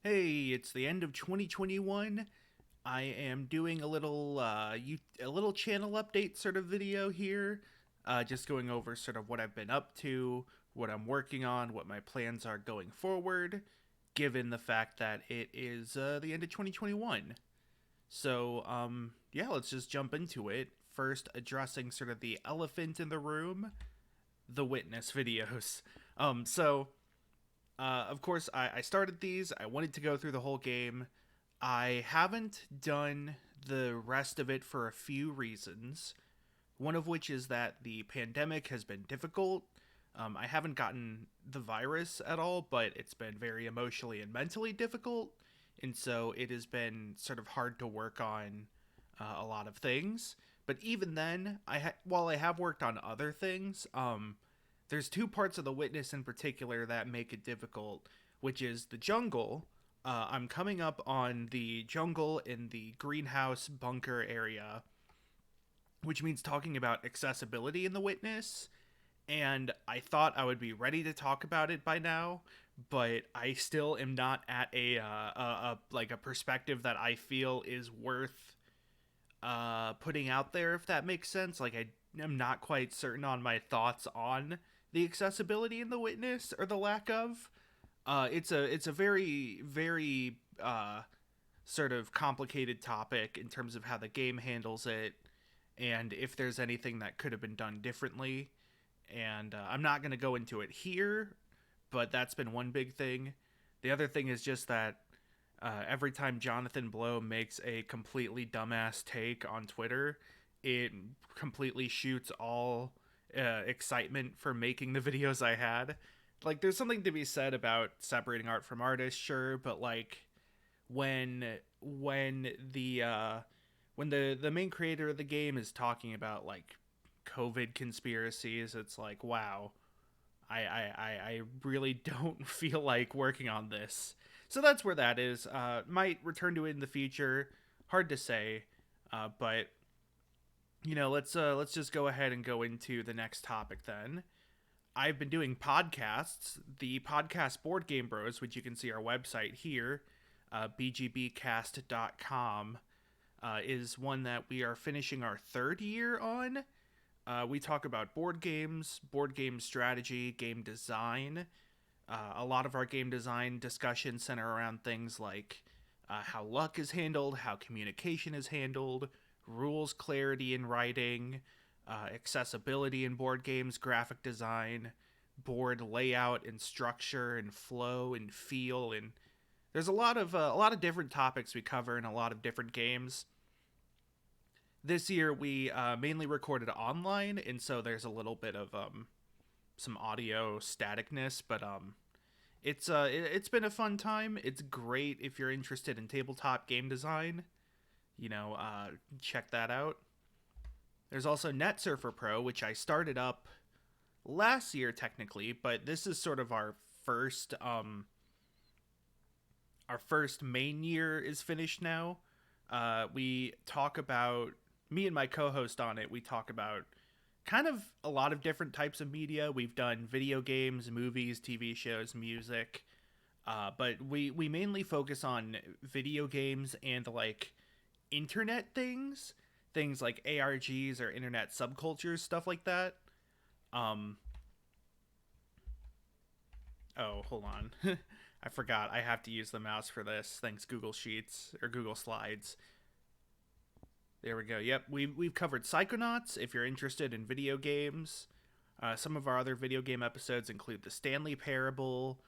Hey, it's the end of 2021. I am doing a little channel update sort of video here, just going over sort of what I've been up to, what I'm working on, what my plans are going forward, given the fact that it is the end of 2021. Yeah, let's just jump into it. First, addressing sort of the elephant in the room, the witness videos. Um, so of course, I started these. I wanted to go through the whole game. I haven't done the rest of it for a few reasons. One of which is that the pandemic has been difficult. I haven't gotten the virus at all, but it's been very emotionally and mentally difficult. And so it has been sort of hard to work on a lot of things. But even then, while I have worked on other things, there's two parts of the witness in particular that make it difficult, which is the jungle. I'm coming up on the jungle in the greenhouse bunker area, which means talking about accessibility in the witness. And I thought I would be ready to talk about it by now, but I still am not at a perspective that I feel is worth putting out there, if that makes sense. Like, I am not quite certain on my thoughts on the accessibility in the witness, or the lack of. It's a very sort of complicated topic in terms of how the game handles it, and if there's anything that could have been done differently. And I'm not going to go into it here, but that's been one big thing. The other thing is just that every time Jonathan Blow makes a completely dumbass take on Twitter, it completely shoots all excitement for making the videos I had. Like, there's something to be said about separating art from artists, sure, but like when when the when the main creator of the game is talking about like COVID conspiracies, it's like, wow, I really don't feel like working on this. So that's where that is. Might return to it in the future. Hard to say, but let's just go ahead and go into the next topic then. I've been doing podcasts. The podcast Board Game Bros, which you can see our website here, bgbcast.com, is one that we are finishing our third year on. We talk about board game strategy, game design. A lot of our game design discussions center around things like how luck is handled, how communication is handled, rules clarity in writing, accessibility in board games, graphic design, board layout and structure and flow and feel. And there's a lot of different topics we cover in a lot of different games. This year we mainly recorded online, and so there's a little bit of some audio staticness, but it's been a fun time. It's great if you're interested in tabletop game design. Check that out. There's also Net Surfer Pro, which I started up last year technically, but this is sort of our first main year is finished now. We talk about Me and my co-host on it. We talk about kind of a lot of different types of media. We've done video games, movies, TV shows, music, but we mainly focus on video games and like internet things like ARGs or internet subcultures, stuff like that. Um, oh, hold on. I forgot. I have to use the mouse for this. Thanks, Google Sheets or Google Slides. There we go. Yep, we've covered Psychonauts. If you're interested in video games, some of our other video game episodes include the Stanley Parable.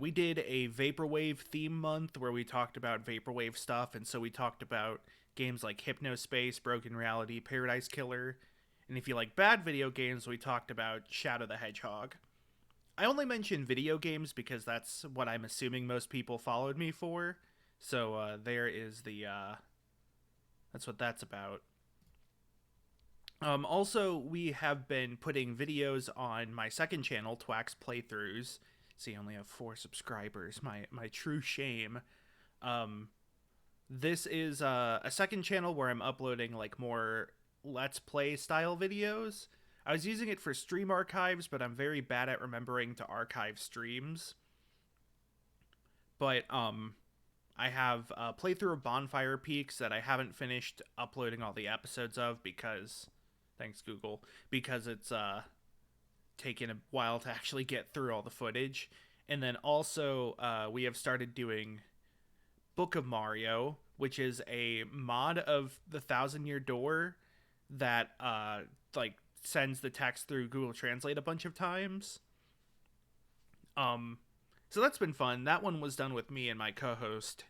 We did a Vaporwave theme month where we talked about Vaporwave stuff, and so we talked about games like Hypnospace, Broken Reality, Paradise Killer. And if you like bad video games, we talked about Shadow the Hedgehog. I only mention video games because that's what I'm assuming most people followed me for. So there is that's what that's about. Also, we have been putting videos on my second channel, Twak's Playthroughs. See, I only have 4 subscribers. My true shame. Um, this is a second channel where I'm uploading like more Let's Play style videos. I was using it for stream archives, but I'm very bad at remembering to archive streams. But I have a playthrough of Bonfire Peaks that I haven't finished uploading all the episodes of because, thanks Google, because it's taken a while to actually get through all the footage. And then also, we have started doing Book of Mario, which is a mod of the Thousand Year Door that like sends the text through Google Translate a bunch of times. Um, so that's been fun. That one was done with me and my co-host,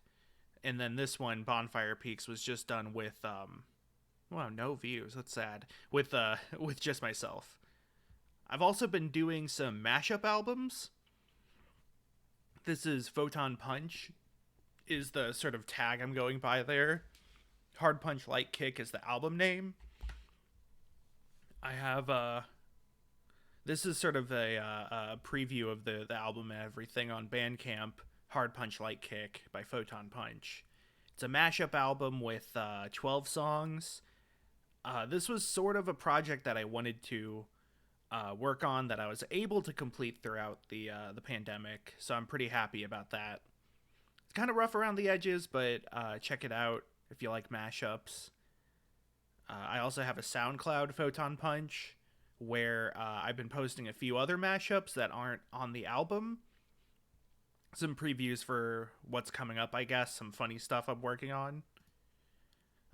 and then this one, Bonfire Peaks, was just done with wow, no views. That's sad. With with just myself. I've also been doing some mashup albums. This is Photon Punch, is the sort of tag I'm going by there. Hard Punch Light Kick is the album name. I have this is sort of a preview of the album and everything on Bandcamp. Hard Punch Light Kick by Photon Punch. It's a mashup album with 12 songs. This was sort of a project that I wanted to work on that I was able to complete throughout the pandemic, so I'm pretty happy about that. It's kind of rough around the edges, but check it out if you like mashups. I also have a SoundCloud Photon Punch where I've been posting a few other mashups that aren't on the album. Some previews for what's coming up, I guess. Some funny stuff I'm working on.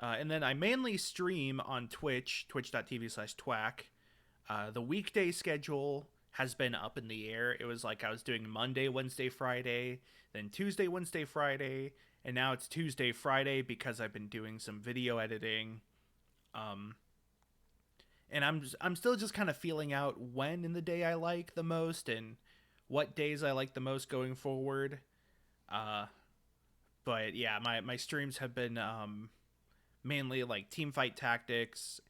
And then I mainly stream on Twitch, twitch.tv/Twak. The weekday schedule has been up in the air. It was like I was doing Monday, Wednesday, Friday, then Tuesday, Wednesday, Friday, and now it's Tuesday, Friday because I've been doing some video editing. And I'm still just kind of feeling out when in the day I like the most and what days I like the most going forward. But yeah, my streams have been mainly like Teamfight Tactics.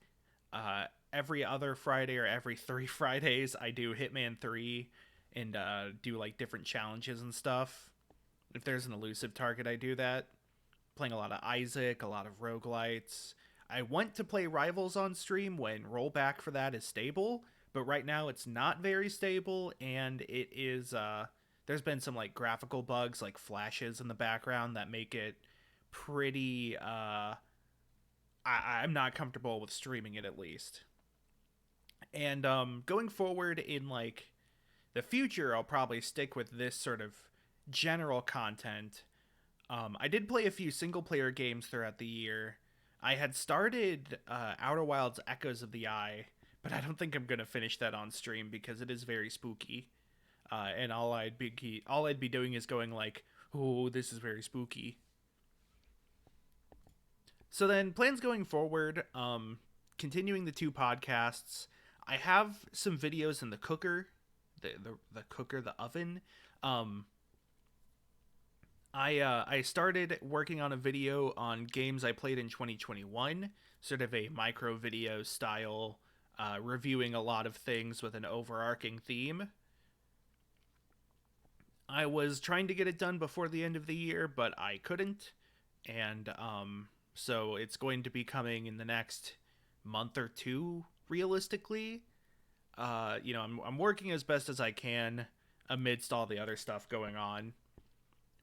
Every other Friday or every 3 Fridays, I do Hitman 3 and do like different challenges and stuff. If there's an elusive target, I do that. Playing a lot of Isaac, a lot of roguelites. I want to play Rivals on stream when rollback for that is stable, but right now it's not very stable, and it is there's been some like graphical bugs, like flashes in the background that make it pretty I'm not comfortable with streaming it, at least. And going forward in like the future, I'll probably stick with this sort of general content. I did play a few single player games throughout the year. I had started Outer Wilds Echoes of the Eye, but I don't think I'm gonna finish that on stream because it is very spooky. And all I'd be doing is going like, "Oh, this is very spooky." So then, plans going forward, continuing the 2 podcasts. I have some videos in the cooker, the cooker, the oven. I started working on a video on games I played in 2021, sort of a micro video style, reviewing a lot of things with an overarching theme. I was trying to get it done before the end of the year, but I couldn't, and so it's going to be coming in the next month or 2, realistically. I'm working as best as I can amidst all the other stuff going on.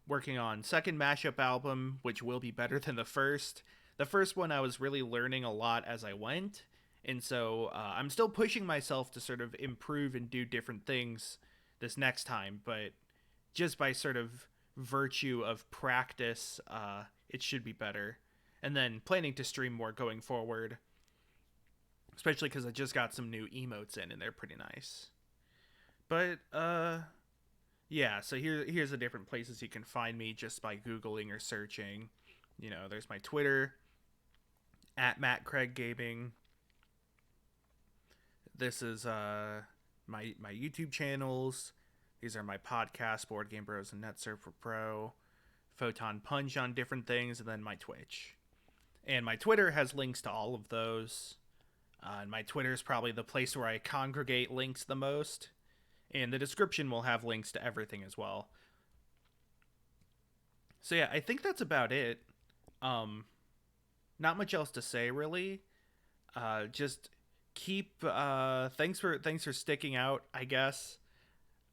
Working on second mashup album, which will be better than the first. The first one I was really learning a lot as I went, and so I'm still pushing myself to sort of improve and do different things this next time, but just by sort of virtue of practice, it should be better. And then planning to stream more going forward, especially because I just got some new emotes in and they're pretty nice. But yeah, so here's the different places you can find me just by Googling or searching. There's my Twitter at Matt Craig Gaming. This is my YouTube channels. These are my podcasts, Board Game Bros and Net Surfer Pro, Photon Punch on different things, and then my Twitch. And my Twitter has links to all of those. And my Twitter is probably the place where I congregate links the most. And the description will have links to everything as well. So yeah, I think that's about it. Not much else to say, really. Just keep thanks for sticking out, I guess.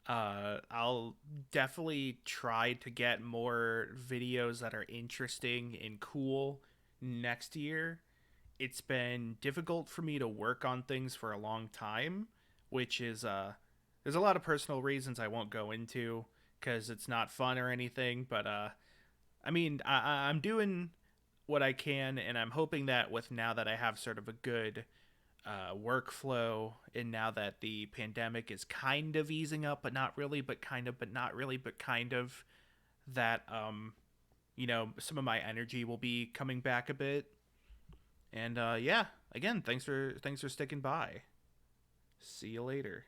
I'll definitely try to get more videos that are interesting and cool next year. It's been difficult for me to work on things for a long time, which is there's a lot of personal reasons I won't go into because it's not fun or anything. But I mean, I'm doing what I can, and I'm hoping that with now that I have sort of a good workflow, and now that the pandemic is kind of easing up, but not really, but kind of, but not really, but kind of, that some of my energy will be coming back a bit. And yeah, again, thanks for sticking by. See you later.